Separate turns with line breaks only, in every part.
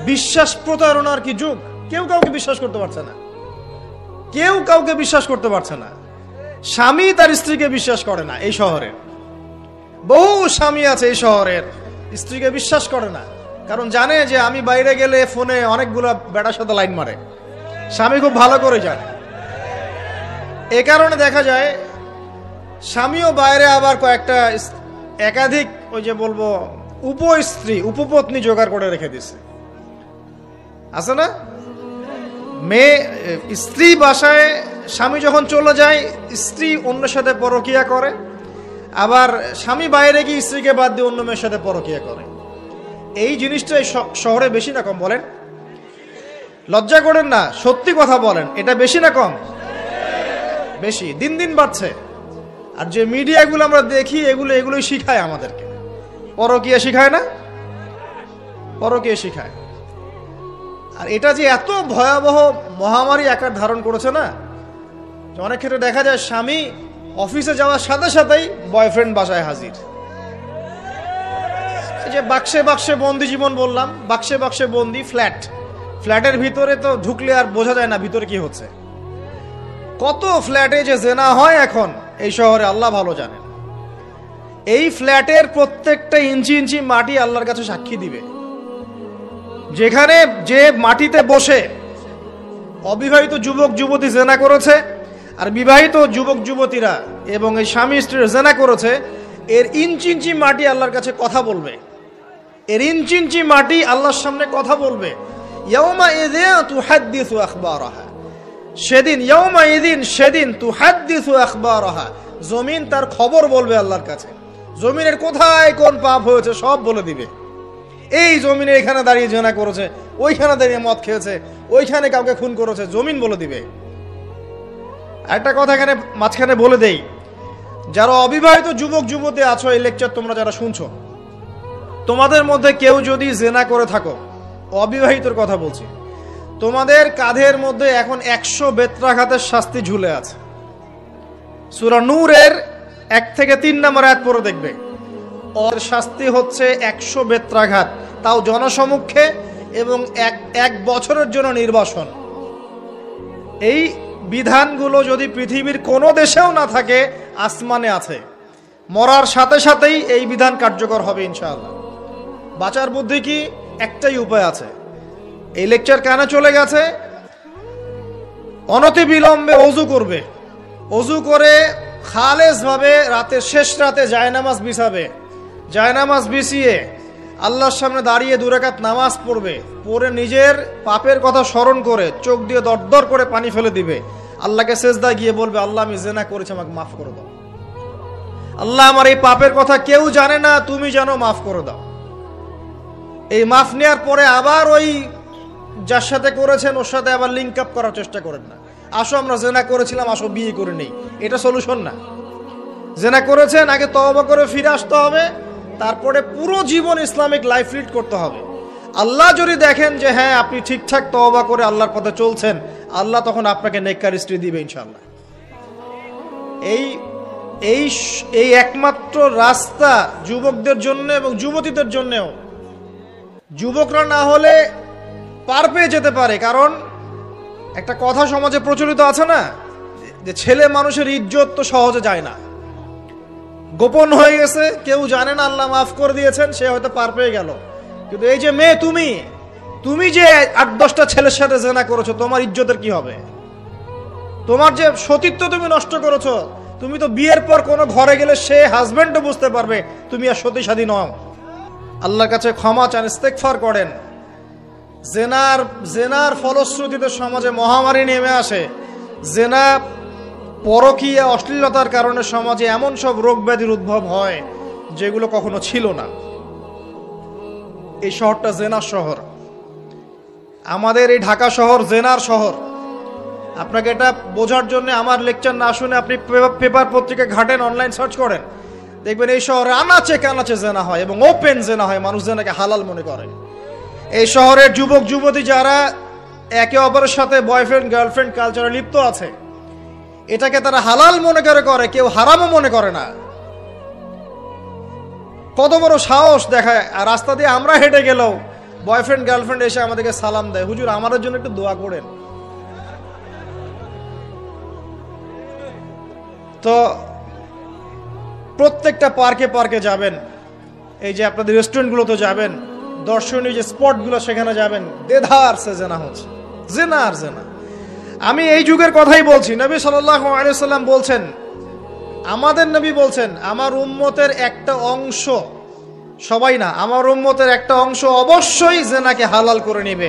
বিশ্বাস প্রতারণার কি যুগ! কেউ কাউকে বিশ্বাস করতে পারছে না, কেউ কাউকে বিশ্বাস করতে পারছে না। স্বামী তার স্ত্রীকে বিশ্বাস করে না। এই শহরে বহু স্বামী আছে এই শহরের, স্ত্রীকে বিশ্বাস করে না, কারণ জানে যে আমি বাইরে গেলে ফোনে অনেকগুলো বেটার সাথে লাইন মারে। স্বামী খুব ভালো করে জানে। এ কারণে দেখা যায় স্বামীও বাইরে আবার কয়েকটা একাধিক ওই যে বলবো উপস্ত্রী উপপত্নী জোগাড় করে রেখে দিছে, আছে না? মেয়ে স্ত্রী বাসায়, স্বামী যখন চলে যায় স্ত্রী অন্যের সাথে পরকিয়া করে, আবার স্বামী বাইরে গিয়ে স্ত্রীকে বাদ দিয়ে অন্য মেয়ের সাথে পরকিয়া করে। এই জিনিসটাই শহরে বেশি না কম বলেন? লজ্জা করেন না, সত্যি কথা বলেন, এটা বেশি না কম? বেশি, দিন দিন বাড়ছে। আর যে মিডিয়াগুলো আমরা দেখি এগুলোই শিখায় আমাদেরকে, পরকিয়া শিখায় না? পরকিয়া শিখায়। আর এটা যে এত ভয়াবহ মহামারী আকার ধারণ করেছে না, অনেক ক্ষেত্রে দেখা যায় স্বামী অফিসে যাওয়ার সাথে সাথেই বয়ফ্রেন্ড বাসায় হাজির। যে বাক্সে বাক্সে বন্দি জীবন বললাম, বাক্সে বাক্সে বন্দি ফ্ল্যাটের ভিতরে তো ঢুকলে আর বোঝা যায় না ভিতরে কি হচ্ছে। কত ফ্ল্যাটে যে জেনা হয় এখন এই শহরে আল্লাহ ভালো জানেন। এই ফ্ল্যাটের প্রত্যেকটা ইঞ্চি ইঞ্চি মাটি আল্লাহর কাছে সাক্ষী দিবে। যেখানে যে মাটিতে বসে অবিবাহিত যুবক যুবতী জেনা করেছে আর বিবাহিত যুবক যুবতীরা এবং এই স্বামী স্ত্রীর জেনা করেছে, এর ইঞ্চি ইঞ্চি মাটি আল্লাহর কাছে কথা বলবে। এর ইঞ্চি ইঞ্চি মাটি আল্লাহর সামনে কথা বলবে। ইয়াউমা ইযিন তুহাদ্দিসু আখবারাহা, সেদিন তুহাদ্দিসু আখবারাহা, জমিন তার খবর বলবে আল্লাহর কাছে। জমিনের কোথায় কোন পাপ হয়েছে সব বলে দিবে। এই জমিনে এখানে দাঁড়িয়ে জেনা করেছে, ওইখানে দাঁড়িয়ে মদ খেয়েছে, ওইখানে কাউকে খুন করেছে, জমিন বলে দিবে। একটা কথা এখানে মাঝখানে বলে দেই, যারা অবিবাহিত যুবক যুবতী আছো, এই লেকচার তোমরা যারা শুনছো, তোমাদের মধ্যে কেউ যদি জেনা করে থাকো, অবিবাহিতর কথা বলছি, তোমাদের কাঁধের মধ্যে এখন 100 বেত্রাঘাতের শাস্তি ঝুলে আছে। সূরা নূরের 1 থেকে 3 নম্বর আয়াত পড়ে দেখবে, ওর শাস্তি হচ্ছে 100 বেত্রাঘাত, তাও জনসমক্ষে, এবং এক বছরের জন্য নির্বাসন। এই বিধানগুলো যদি পৃথিবীর কোনো দেশেও না থাকে, আসমানে আছে। মরার সাথে সাথেই এই বিধান কার্যকর হবে ইনশাআল্লাহ। বাঁচার বুদ্ধি কি? একটাই উপায় আছে। এই লেকচার কানে চলে গেছে, অনতি বিলম্বে ওযু করবে। ওযু করে খালেস ভাবে রাতের শেষ রাতে জায়নামাজ বিছাবে। জায়নামাজ বিছিয়ে আল্লাহর সামনে দাঁড়িয়ে 2 রাকাত নামাজ পড়বে। পড়ে নিজের পাপের কথা স্মরণ করে চোখ দিয়ে দরদর করে পানি ফেলে দিবে। আল্লাহকে সেজদায় গিয়ে বলবে, আল্লাহ আমি জেনা করেছি, আমাকে মাফ করে দাও। আল্লাহ আমার এই পাপের কথা কেউ জানে না, তুমি জানো, মাফ করে দাও। এই মাফ নেওয়ার পরে আবার ওই যার সাথে করেছেন ওর সাথে আবার লিঙ্ক আপ করার চেষ্টা করেন না। আসো আমরা জেনা করেছিলাম, আসো বিয়ে করে নেই, এটা সলিউশন না। জেনা করেছেন, আগে তওবা করে ফিরে আসতে হবে, তারপরে পুরো জীবন ইসলামিক লাইফ লিড করতে হবে। আল্লাহ যদি দেখেন যে হ্যাঁ আপনি ঠিকঠাক তওবা করে আল্লাহর পথে চলছেন, আল্লাহ তখন আপনাকে নেককার স্ত্রী দিবে ইনশাআল্লাহ। এই একমাত্র রাস্তা যুবকদের জন্য এবং যুবতীদের জন্যও। যুবকরা না হলে পার পেয়ে যেতে পারে, কারণ একটা কথা সমাজে প্রচলিত আছে না, যে ছেলে মানুষের ইজ্জত তো সহজে যায় না, গোপন হয়ে গেছে, কেউ জানে না, আল্লাহ মাফ করে দিয়েছেন, সে হয়তো পার পেয়ে গেল। কিন্তু এই যে মেয়ে, তুমি যে 8-10টা ছেলের সাথে জেনা করেছো, তোমার ইজ্জতের কি হবে? তোমার যে সতীত্ব তুমি নষ্ট করেছো, তুমি তো বিয়ের পর কোনো ঘরে গেলে সে হাজবেন্ডও বুঝতে পারবে তুমি আর সতী সাধী নও। আল্লাহর কাছে ক্ষমা চান, ইস্তেগফার করেন। জেনার ফলশ্রুতিতে সমাজে মহামারী নেমে আসে। জেনা, পরকীয়া, অশ্লীলতার কারণে সমাজে এমন সব রোগ ব্যাধির উদ্ভব হয় যেগুলো কখনো ছিল না। এই শহরটা জেনার শহর। আমাদের এই ঢাকা শহর জেনার শহর। আপনাকে এটা বোঝার জন্য আমার লেকচার না শুনে আপনি পেপার পত্রিকা ঘাটেন, অনলাইন সার্চ করেন, দেখবেন এই শহরে আনাচে কানাচে জেনা হয় এবং ওপেন জেনা হয়, মানুষ জেনাকে হালাল মনে করে। এই শহরের যুবক যুবতী যারা একে অপরের সাথে বয়ফ্রেন্ড গার্লফ্রেন্ড কালচারে লিপ্ত আছে, এটাকে তারা হালাল মনে করে, কেউ হারামও মনে করে না। কত বড় সাহস দেখায়। আর রাস্তা দিয়ে আমরা হেঁটে গেলেও বয়ফ্রেন্ড গার্লফ্রেন্ড এসে আমাদেরকে সালাম দেয়, হুজুর আমাদের জন্য একটু দোয়া করেন। তো প্রত্যেকটা পার্কে পার্কে যাবেন, এই যে আপনাদের রেস্টুরেন্টগুলোতে যাবেন, দর্শনীয় যে স্পটগুলো সেখানে যাবেন, দেধার সে জেনা হচ্ছে, জেনা আর জেনা। আমি এই যুগের কথাই বলছি। নবী সাল্লাল্লাহু আলাইহি ওয়াসাল্লাম বলছেন, আমাদের নবী বলছেন, আমার উম্মতের একটা অংশ, সবাই না, আমার উম্মতের একটা অংশ অবশ্যই জেনাকে হালাল করে নিবে,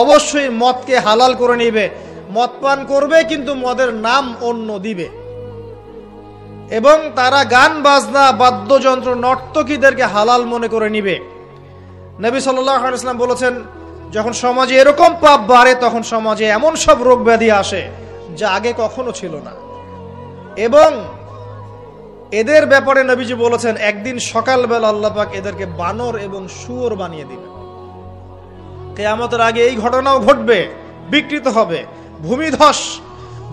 অবশ্যই মদকে হালাল করে নিবে, মদ পান করবে কিন্তু মদের নাম অন্য দিবে, এবং তারা গান বাজনা বাদ্যযন্ত্র নর্তকীদেরকে হালাল মনে করে নিবে। নবী সাল্লাল্লাহু আলাইহি ওয়াসাল্লাম বলেছেন, যখন সমাজে এরকম পাপ বাড়ে তখন সমাজে এমন সব রোগ ব্যাধি আসে যা আগে কখনো ছিল না। এবং এদের ব্যাপারে নবীজি বলেছেন, একদিন সকালবেলা আল্লাহ পাক এদেরকে বানর এবং শুয়োর বানিয়ে দিবেন। কিয়ামতের আগে এই ঘটনাও ঘটবে, বিকৃত হবে, ভূমিধস,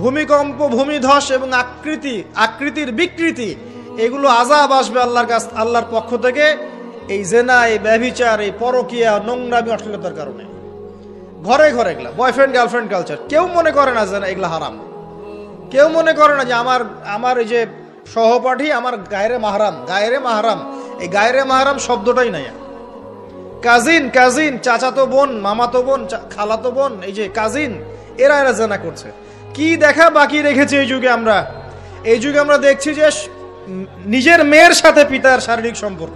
ভূমিকম্প, ভূমিধস এবং আকৃতির বিকৃতি, এগুলো আযাব আসবে আল্লাহর পক্ষ থেকে, এই জেনা, এই ব্যভিচার, এই পরকীয়া, নোংরামি, অশ্লীলতার কারণে। ঘরে ঘরে এগুলা বয়ফ্রেন্ড গার্লফ্রেন্ড কালচার। কেউ মনে করে না যে এগুলা হারাম, কেউ মনে করে না যে আমার এই যে সহপাঠী আমার গায়রে মাহরাম। গায়রে মাহরাম, এই গায়রে মাহরাম শব্দটাই নাই। কাজিন, চাচাতো বোন, মামাতো বোন, খালাতো বোন, এই যে কাজিন, এরা জেনা করছে। কি দেখা বাকি রেখেছে এই যুগে আমরা দেখছি যে নিজের মেয়ের সাথে পিতার শারীরিক সম্পর্ক।